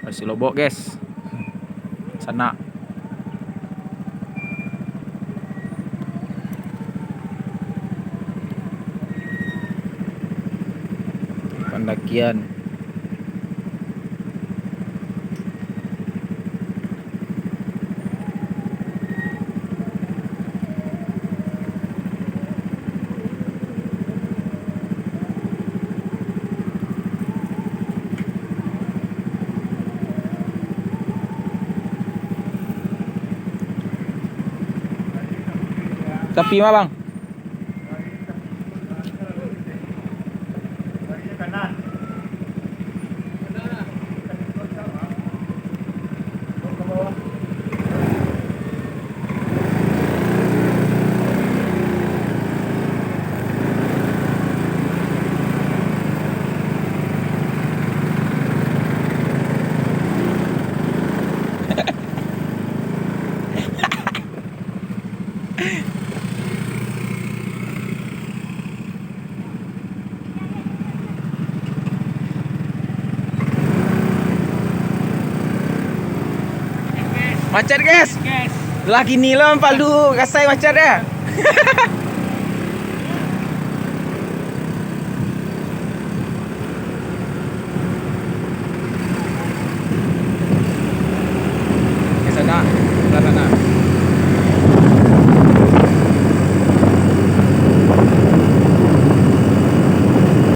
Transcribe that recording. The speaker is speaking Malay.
Nasi lobok guys. Sana. Pendakian. Tepi mah bang. Macet guys. Lagi ni lah palu kasai macet dah.